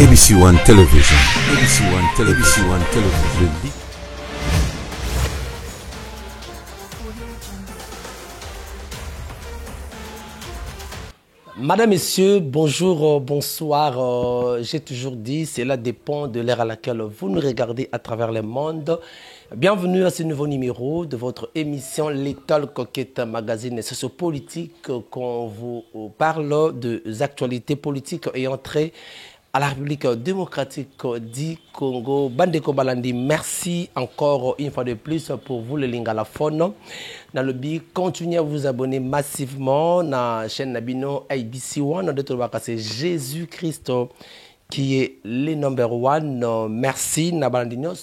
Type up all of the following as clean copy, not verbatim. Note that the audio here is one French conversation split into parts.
ABC One Television. ABC One Television. ABC One Television. Madame, Messieurs, bonjour, bonsoir. J'ai toujours dit, cela dépend de l'ère à laquelle vous nous regardez à travers le monde. Bienvenue à ce nouveau numéro de votre émission L'Étoile Coquette Magazine sociopolitique qu'on vous parle des actualités politiques ayant trait à la République démocratique du Congo. Bandeko Balandi, merci encore une fois de plus pour vous, le Lingalaphone. Dans le but, continuez à vous abonner massivement à la chaîne Nabino ABC One. C'est Jésus-Christ qui est le number one. Merci, Nabalandino.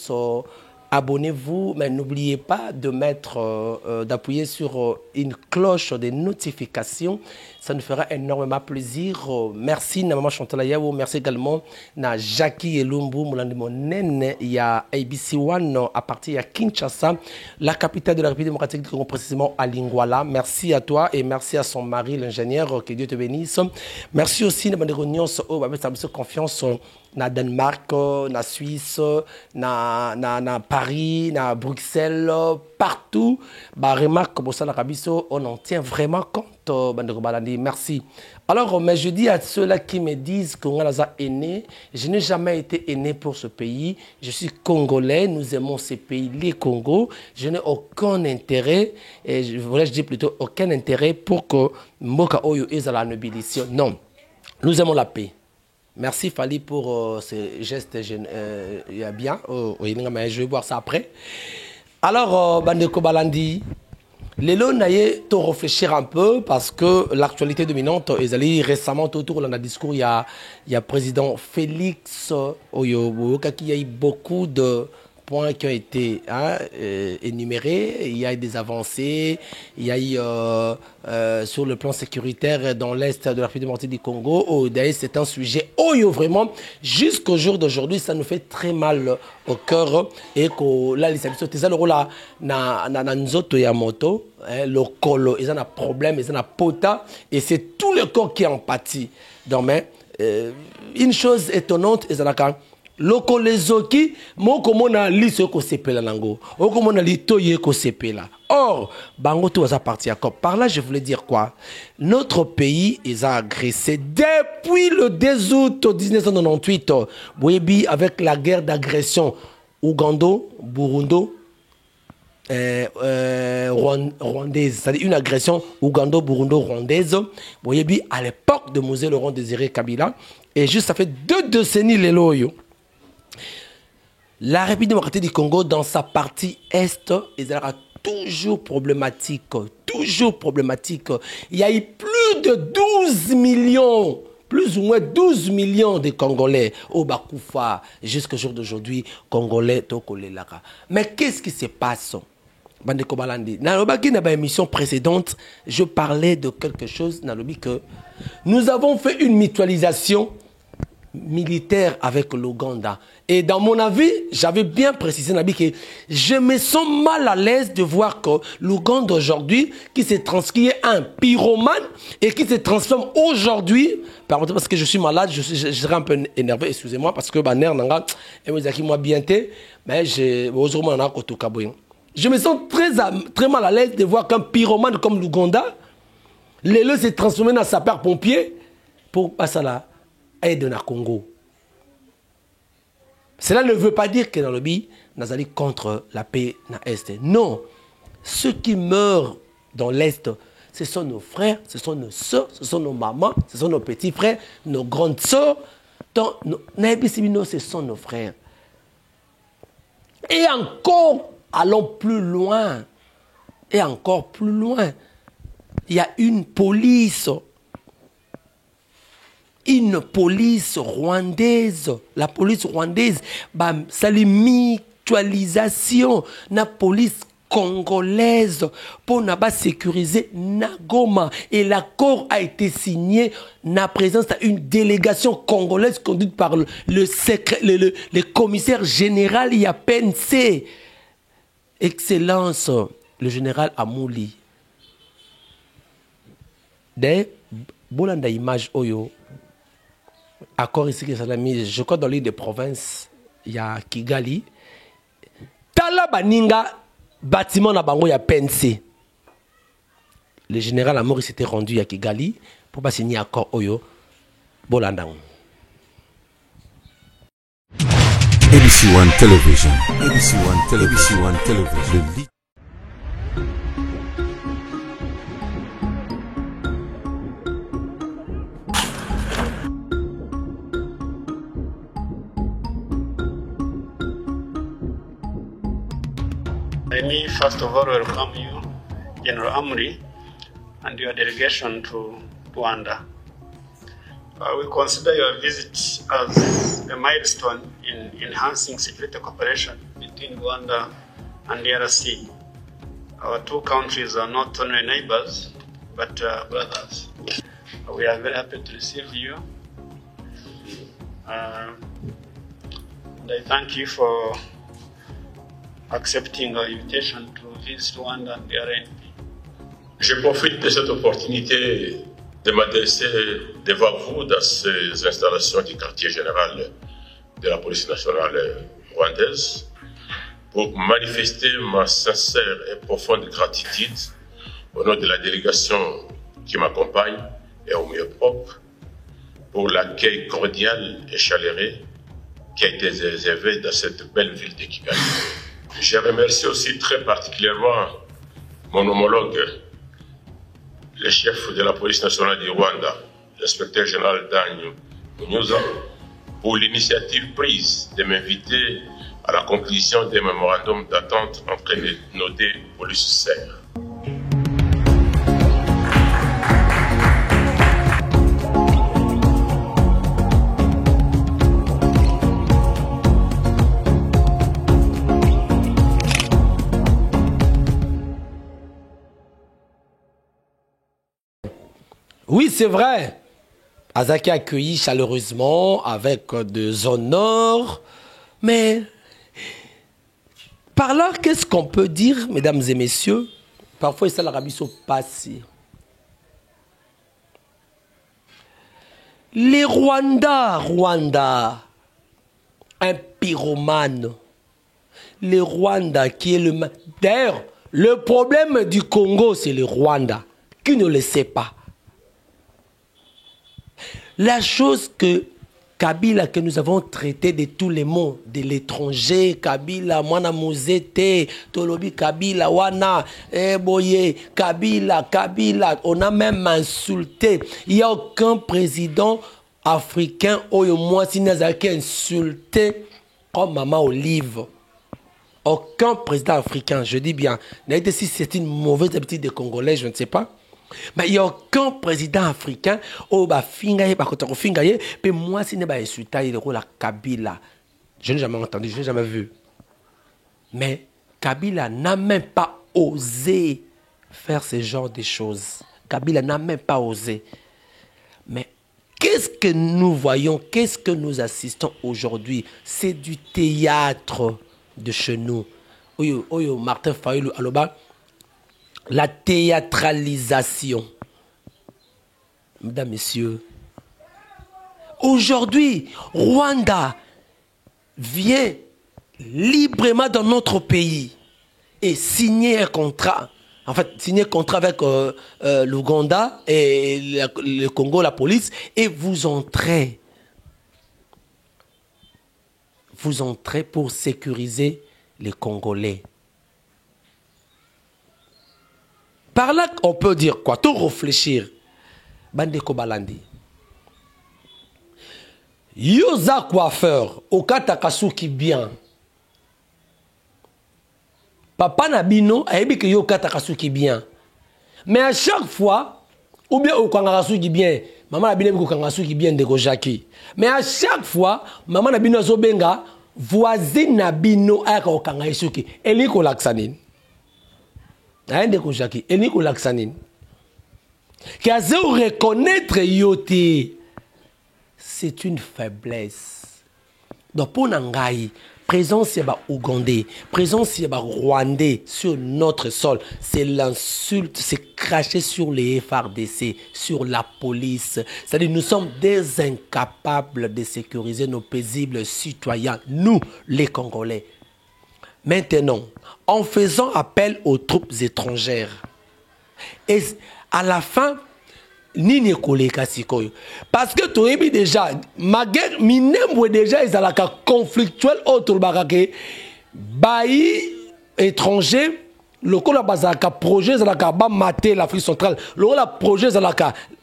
Abonnez-vous, mais n'oubliez pas de mettre, d'appuyer sur une cloche de notification. Ça nous fera énormément plaisir. Merci, Maman Chantal Yao. Merci également à Jackie Elumbu, Moulandimonen. Il y a ABC One à partir de Kinshasa, la capitale de la République démocratique du Congo, précisément à Lingwala. Merci à toi et merci à son mari, l'ingénieur. Que Dieu te bénisse. Merci aussi, Naman de confiance. Na Danemark, na Suisse, na Paris, na Bruxelles, partout. Bah, remarque comme ça, on en tient vraiment compte. Merci. Alors, mais je dis à ceux-là qui me disent qu'on est né, je n'ai jamais été né pour ce pays. Je suis congolais, nous aimons ce pays, les Congo. Je n'ai aucun intérêt, et je dis plutôt aucun intérêt pour que Moka Oyo est à la nobilisation. Non, nous aimons la paix. Merci Fali pour ce geste bien. Je vais voir ça après. Alors, Bandeko Balandi, Lélo Naye, tu réfléchir un peu parce que l'actualité dominante, récemment autour de discours, il y a président Félix Oyo, qui y a eu beaucoup de points qui ont été énumérés. Il y a eu des avancées, il y a eu sur le plan sécuritaire dans l'est de la République démocratique du Congo. D'ailleurs, c'est un sujet vraiment, jusqu'au jour d'aujourd'hui, ça nous fait très mal au cœur. Et que là, les habitants, c'est ça le rôle là, na nzoto ya moto, le colo, ils ont un problème, ils ont un pota, et c'est tout le corps qui en pâtit. Donc, une chose étonnante, ils ont loko lezoki moko mona liso ko sepela nango oko mona litoye ko sepela. Or bango tout ça parti à cop. Par là je voulais dire quoi? Notre pays est agressé depuis le 2 août 1998 Bouébi avec la guerre d'agression Ougando Burundo rwandaise, c'est-à-dire une agression ougando-burundo-rwandaise. Bouébi à l'époque de Mosé Laurent Désiré Kabila, et juste ça fait 2 décennies les loyaux. La République démocratique du Congo, dans sa partie Est, est toujours problématique. Toujours problématique. Il y a eu plus de 12 millions, plus ou moins 12 millions de Congolais au Bakoufa, jusqu'au jour d'aujourd'hui, Congolais, Tokolelaka. Mais qu'est-ce qui se passe? Bandeko Balandi. Dans l'émission précédente, je parlais de quelque chose, que nous avons fait une mutualisation militaire avec l'Ouganda. Et dans mon avis, j'avais bien précisé que je me sens mal à l'aise de voir que l'Ouganda aujourd'hui, qui s'est transformé en un pyromane et qui se transforme aujourd'hui, parce que je suis malade, je serai un peu énervé, excusez-moi, parce que je me sens très mal à l'aise de voir qu'un pyromane comme l'Ouganda, Lélo s'est transformé en sapeur-pompier pour passer là. Aide na Congo. Cela ne veut pas dire que dans le pays, nous allons contre la paix dans l'Est. Non. Ceux qui meurent dans l'Est, ce sont nos frères, ce sont nos soeurs, ce sont nos mamans, ce sont nos petits frères, nos grandes soeurs. Ce sont nos frères. Et encore, allons plus loin. Et encore plus loin. Il y a une police rwandaise, la police rwandaise, c'est la mutualisation, la police congolaise pour sécuriser Nagoma. Et l'accord a été signé en présence d'une délégation congolaise conduite par le commissaire général IAPNC. Excellence, le général Amouli. Des bolanda image oyo. Accord ici que ça l'a mis, je crois dans l'île de province, il y a Kigali. Tala baninga bâtiment na bango ya PNC. Le général Amori s'était rendu à Kigali pour pas signer accord Oyo Bolandang. ABC One Television. ABC One Television. ABC One Television. Let me first of all welcome you, General Amri, and your delegation to Rwanda. We consider your visit as a milestone in enhancing security cooperation between Rwanda and the DRC. Our two countries are not only neighbors, but brothers. We are very happy to receive you. And I thank you for accepting our invitation to visit Rwanda and the RNP. Je profite de cette opportunité de m'adresser devant vous dans ces installations du quartier général de la police nationale rwandaise pour manifester ma sincère et profonde gratitude au nom de la délégation qui m'accompagne et au mieux propre pour l'accueil cordial et chaleureux qui a été réservé dans cette belle ville de Kigali. Je remercie aussi très particulièrement mon homologue, le chef de la police nationale du Rwanda, l'inspecteur général Daniel Munyuza, pour l'initiative prise de m'inviter à la conclusion des mémorandums d'attente entre nos deux polices sœurs. Oui, c'est vrai. Azaki a accueilli chaleureusement avec des honneurs. Mais par là, qu'est-ce qu'on peut dire, mesdames et messieurs? Parfois, ça l'Arabie se passe. Les Rwanda, un pyromane. Les Rwanda qui est le... D'ailleurs, le problème du Congo, c'est le Rwanda. Qui ne le sait pas? La chose que Kabila, que nous avons traité de tous les mots, de l'étranger, Kabila, Mwana Mozete, Tolobi Kabila, Wana, Boye, Kabila, on a même insulté. Il n'y a aucun président africain, Oyo Mwasi Nazaki insulté comme Maman Olive. Aucun président africain, je dis bien. Si c'est une mauvaise habitude des Congolais, je ne sais pas. Mais il n'y a aucun président africain où moi si pas insulté la Kabila. Je n'ai jamais entendu, je n'ai jamais vu. Mais Kabila n'a même pas osé faire ce genre de choses. Kabila n'a même pas osé. Mais qu'est-ce que nous voyons, qu'est-ce que nous assistons aujourd'hui? C'est du théâtre de chez nous. Oyo Martin Fayulu Aloba. La théâtralisation. Mesdames, Messieurs, aujourd'hui, Rwanda vient librement dans notre pays et signer un contrat. En fait, signer un contrat avec l'Ouganda et le Congo, la police, et vous entrez. Vous entrez pour sécuriser les Congolais. Par là, on peut dire quoi? Tout réfléchir. Bandeko Balandi. Yoza coiffeur, Okatakasuki bien. Papa Nabino a dit que Yokatakasuki bien. Mais à chaque fois, ou bien Okangasuki bien, maman Nabino Okangasuki bien de Gojaki. Mais à chaque fois, maman Nabino Zobenga, voisine Nabino a Okangasuki. Eliko Laksanine. Kaze reconnaître yote, c'est une faiblesse. Donc pour Nangaï, présence ya ba Ougandais, présence ya ba Rwandais sur notre sol, c'est l'insulte, c'est cracher sur les FARDC, sur la police. C'est-à-dire nous sommes des incapables de sécuriser nos paisibles citoyens, nous les Congolais. Maintenant, en faisant appel aux troupes étrangères, et à la fin, Nini koleka sikoyo. Parce que tu as déjà, ma guerre, minemwe déjà, ils ont la conflictuel autour de bailli étranger, le coup la bazaka projet, ils ont la mater l'Afrique centrale, le coup la projet, ils ont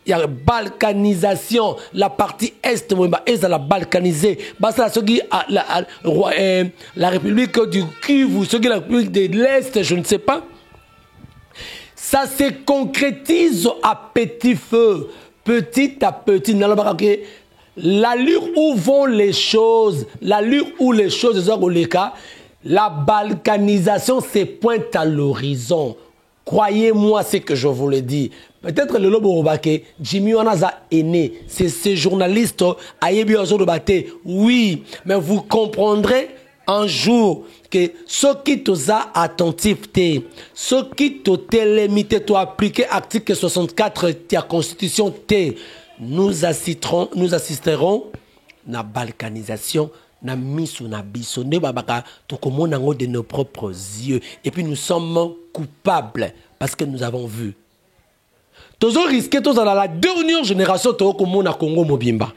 la balkanisation, la partie est, ils ont la balkanisé. Basta ceux qui la République du Kivu, ceux qui la République de l'Est, je ne sais pas. Ça se concrétise à petit feu, petit à petit. L'allure où vont les choses, l'allure où les choses, la balkanisation se pointe à l'horizon. Croyez-moi ce que je vous le dis. Peut-être le lobo robake, Jimmy Wanaza est né. C'est ces journalistes, oui, mais vous comprendrez un jour que ce qui t'osa attentif, ce qui t'ont limité, t'ont appliqué article 64 de la Constitution, nous assisterons à la balkanisation, na miso na biso ne babaka tokomona ngo de nos propres yeux et puis nous sommes coupables parce que nous avons vu. Tozo risqué tous dans la dernière génération tokomona Congo mobimba.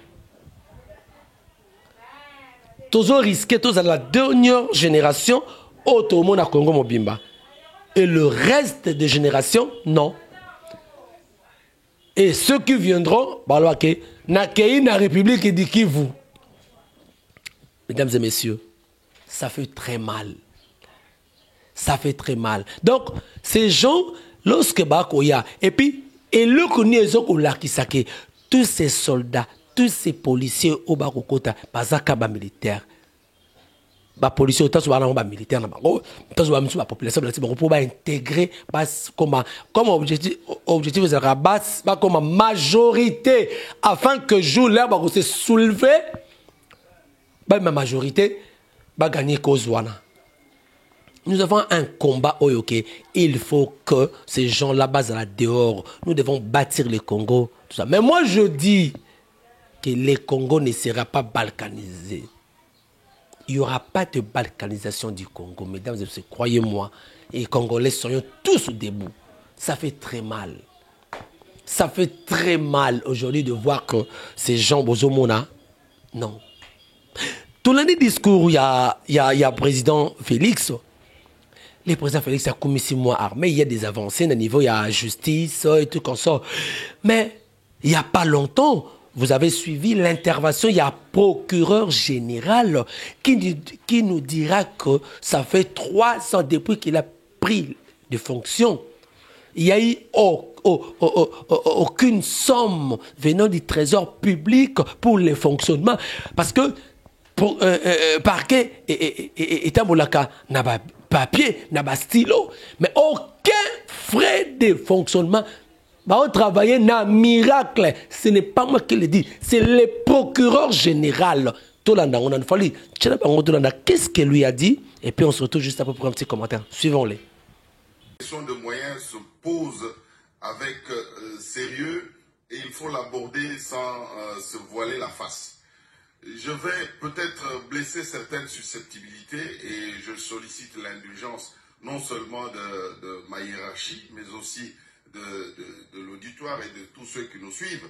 Tozo risqué tous dans la dernière génération otomona Congo mobimba. Et le reste des générations non. Et ceux qui viendront balwake na kei na République du Kivu. Mesdames et messieurs, ça fait très mal. Ça fait très mal. Donc, ces gens, lorsque Bakoya, et puis, et le Koni tous ces soldats, tous ces policiers au Bakokota, Bazakaba militaire, les policiers, les militaires, la population, pour intégrer comme objectif, comme majorité, afin que jour l'herbe se soulever. Ma majorité va gagner Kozwana. Nous avons un combat oyoke. Il faut que ces gens là-bas dehors, nous devons bâtir le Congo. Tout ça. Mais moi je dis que le Congo ne sera pas balkanisé. Il n'y aura pas de balkanisation du Congo. Mesdames et messieurs, croyez-moi, les Congolais seront tous debout. Ça fait très mal. Ça fait très mal aujourd'hui de voir que ces gens Bozomona, non. Tout l'année discours, il y a président Félix. Le président Félix a commis 6 mois armé. Il y a des avancées au niveau, il y a justice et tout comme ça. Mais il n'y a pas longtemps, vous avez suivi l'intervention. Il y a un procureur général qui nous dira que ça fait 3 ans depuis qu'il a pris de fonction. Il n'y a eu aucune somme venant du trésor public pour le fonctionnement. Parce que pour parquet et tambolaka n'a pas papier, n'a pas stylo, mais aucun frais de fonctionnement. On travailler n'a miracle. Ce n'est pas moi qui le dis, c'est le procureur général. Qu'est-ce qu'il lui a dit? Et puis on se retrouve juste après pour un petit commentaire. Suivons-les. La question de moyens se pose avec sérieux et il faut l'aborder sans se voiler la face. Je vais peut-être blesser certaines susceptibilités et je sollicite l'indulgence non seulement de ma hiérarchie, mais aussi de l'auditoire et de tous ceux qui nous suivent.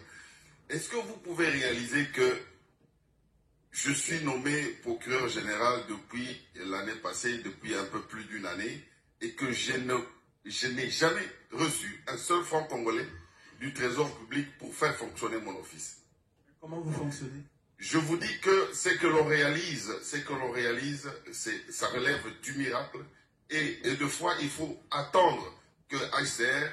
Est-ce que vous pouvez réaliser que je suis nommé procureur général depuis l'année passée, depuis un peu plus d'1 année, et que je n'ai jamais reçu un seul franc congolais du trésor public pour faire fonctionner mon office? Comment vous fonctionnez? Je vous dis que ce que l'on réalise, ça relève du miracle. Et de fois, il faut attendre que HCR,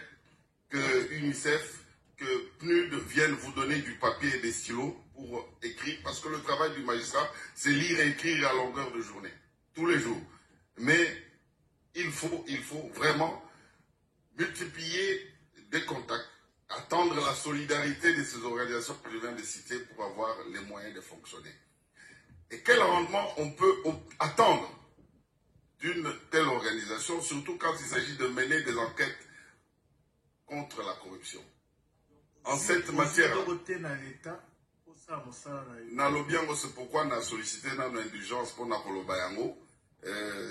que UNICEF, que PNUD viennent vous donner du papier et des stylos pour écrire. Parce que le travail du magistrat, c'est lire et écrire à longueur de journée, tous les jours. Mais il faut vraiment multiplier des contacts, attendre la solidarité de ces organisations que je viens de citer pour avoir les moyens de fonctionner. Et quel rendement on peut attendre d'une telle organisation, surtout quand il s'agit de mener des enquêtes contre la corruption. En cette matière, c'est pourquoi on a sollicité notre indulgence pour Nakolobayango.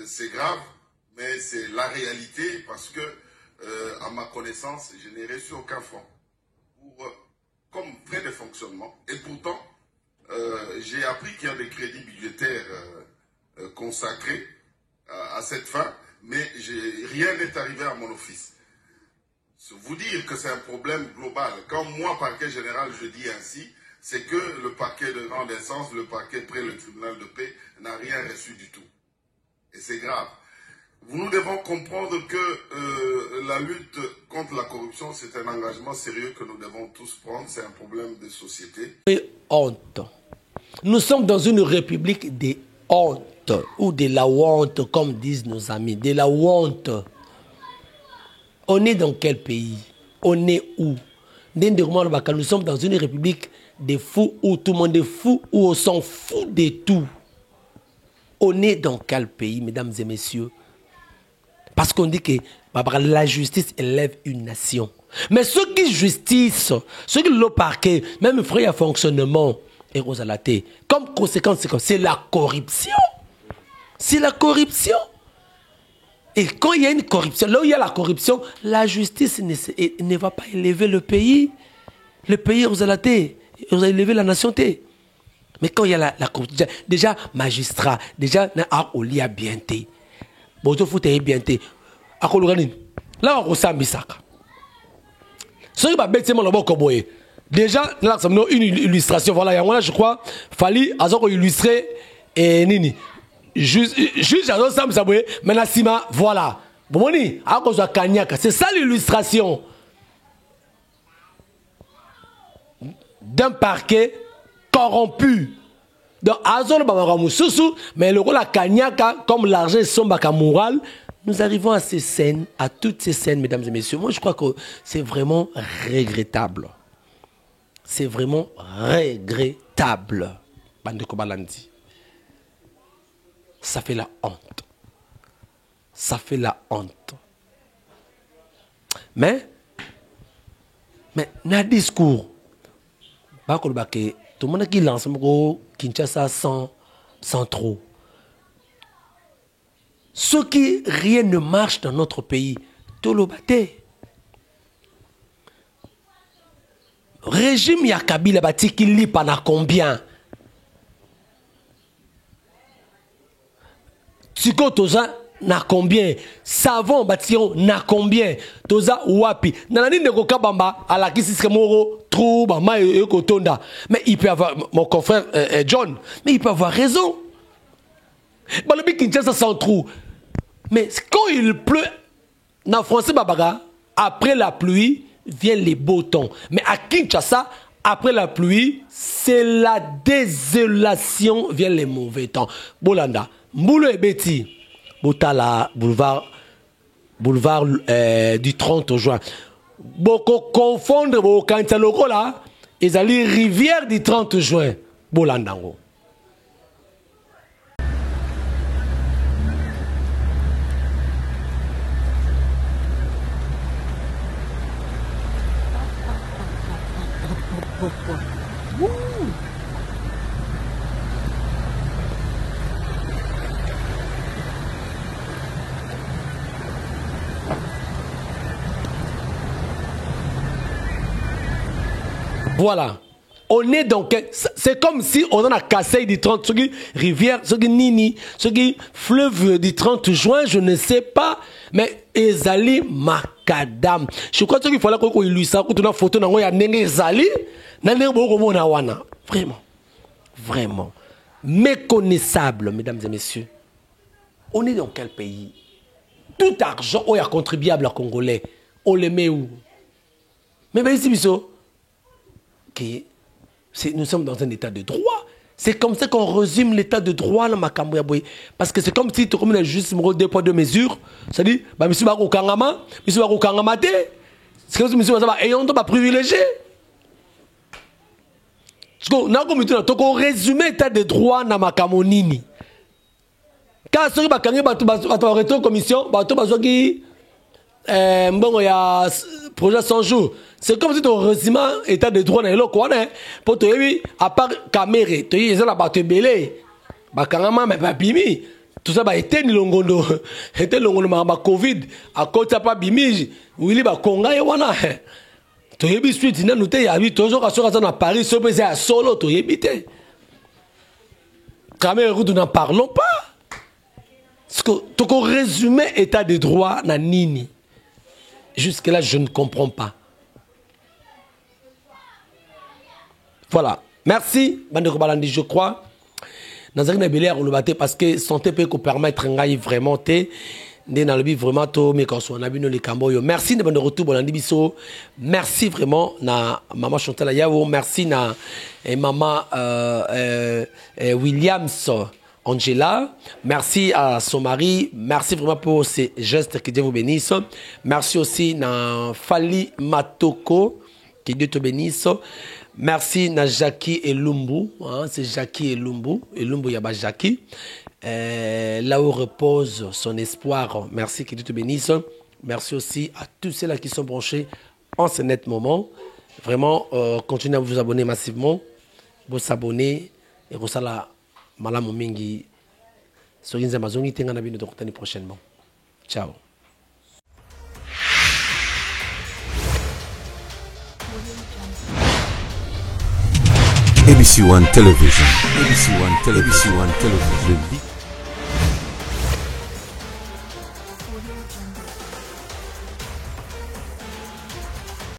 C'est grave, mais c'est la réalité parce que, à ma connaissance, je n'ai reçu aucun franc comme frais de fonctionnement. Et pourtant, j'ai appris qu'il y a des crédits budgétaires consacrés à cette fin, mais rien n'est arrivé à mon office. Vous dire que c'est un problème global. Quand moi, parquet général, je dis ainsi, c'est que le parquet de grande instance, le parquet près le tribunal de paix, n'a rien reçu du tout. Et c'est grave. Nous devons comprendre que la lutte contre la corruption, c'est un engagement sérieux que nous devons tous prendre. C'est un problème de société. Et honte. Nous sommes dans une république des hontes, ou de la honte, comme disent nos amis, de la honte. On est dans quel pays? On est où? Nous sommes dans une république des fous, où tout le monde est fou, où on s'en fout de tout. On est dans quel pays, mesdames et messieurs? Parce qu'on dit que la justice élève une nation. Mais ceux qui justice, ceux qui le parquet, même frère à fonctionnement, et Rosalate, comme conséquence, c'est la corruption. C'est la corruption. Et quand il y a une corruption, là où il y a la corruption, la justice ne va pas élever le pays. Le pays, Rosalate, vous allez élever la nation. Mais quand il y a la corruption, déjà, magistrat, déjà, on lit à bien. Bon, tu fous bien. Là, on ressent Misaka. Ce qui va bêter mon labo Koboye. Déjà, là, ça une illustration. Voilà, là, je crois, fallait illustrer et Nini. Juste, j'adore ça, mais là, Sima, voilà. Bon, c'est ça l'illustration d'un parquet corrompu. Donc, mais le rôle à Kanyaka, comme l'argent est sombre moral, nous arrivons à ces scènes, à toutes ces scènes, mesdames et messieurs. Moi, je crois que c'est vraiment regrettable. C'est vraiment regrettable. Bande Kobalandi. Ça fait la honte. Ça fait la honte. Mais, dans le discours, tout le monde qui lance Kinshasa sans trop. Ce qui rien ne marche dans notre pays, tout le bâté. Régime Yakabila bati qui lit pendant combien? Tiko Toza na combien? Savon bâtiment na combien? Toza wapi? Nanani nekoka bamba à la kisi moro trou bamba et kotonda. Mais il peut avoir mon confrère John, mais il peut avoir raison. Balobi Kinshasa sans trou. Mais quand il pleut, dans le français, après la pluie, viennent les beaux temps. Mais à Kinshasa, après la pluie, c'est la désolation, viennent les mauvais temps. Bolanda, Mboulo et Betty, Boutala, boulevard du 30 juin. Beaucoup confondre, quand il y a le là, ils allaient rivière du 30 juin. Bolanda. Voilà. On est donc. C'est comme si on a cassé du 30, ce qui rivière, ce qui Nini, ce qui fleuve du 30 juin, je ne sais pas. Mais Ezali Makadam. Je crois qu'il fallait qu'on illustre ça, qu'on a une photo dans Ezali. Vraiment. Vraiment. Méconnaissable, mesdames et messieurs. On est dans quel pays? Tout argent est contribuable à Congolais. On le met où? Mais ici, nous sommes dans un état de droit. C'est comme ça qu'on résume l'état de droit dans Makambo. Parce que c'est comme si tu as juste deux poids deux mesures. C'est-à-dire, monsieur Baro Kangama, monsieur Baro Kangamate. C'est comme si monsieur Baro ayant pas privilégié. toko résumé état de droit na makamonini. Quand ceux qui bakangé bato retro commission, bato bazwaki mbongo ya projet 100 jours. C'est comme si ton résumé état de droit na eloko wana pour to yebi à part caméra, to yebi ezala bato belé. Bakangama mais pas bimi. Tout ça était ni longondo. Était longondo ma Covid à cause ça pas bimi. Wili ba konga ye wana. To yebi suite na nous te yabi toujours à na Paris so pese à solo to yebi te. Caméra nous n'en parlons pas. Parce que ton résumé état de droit na nini. Jusque là je ne comprends pas. Voilà. Merci Bandeko Balandi, je crois. Nazari na belé on le battait parce que santé peut qu'on permettre ngai vraiment te dans le but vraiment to mais quand on a vu les camboyo. Merci de bonne retour Balandi biso. Merci vraiment na maman Chantal Yao, merci na maman Williams Angela, merci à son mari, merci vraiment pour ces gestes, que Dieu vous bénisse. Merci aussi na Fali Matoko, que Dieu te bénisse. Merci na Jackie et Lumbu, hein, c'est Jackie et Lumbu yaba Jackie. Là où repose son espoir, merci, que Dieu te bénisse. Merci aussi à tous ceux-là qui sont branchés en ce net moment. Vraiment, continuez à vous abonner massivement, vous abonner et vous la malamu mingi. Soginza mazongi tenga na bino dokutani prochainement. Ciao. ABC One Television. ABC One Television.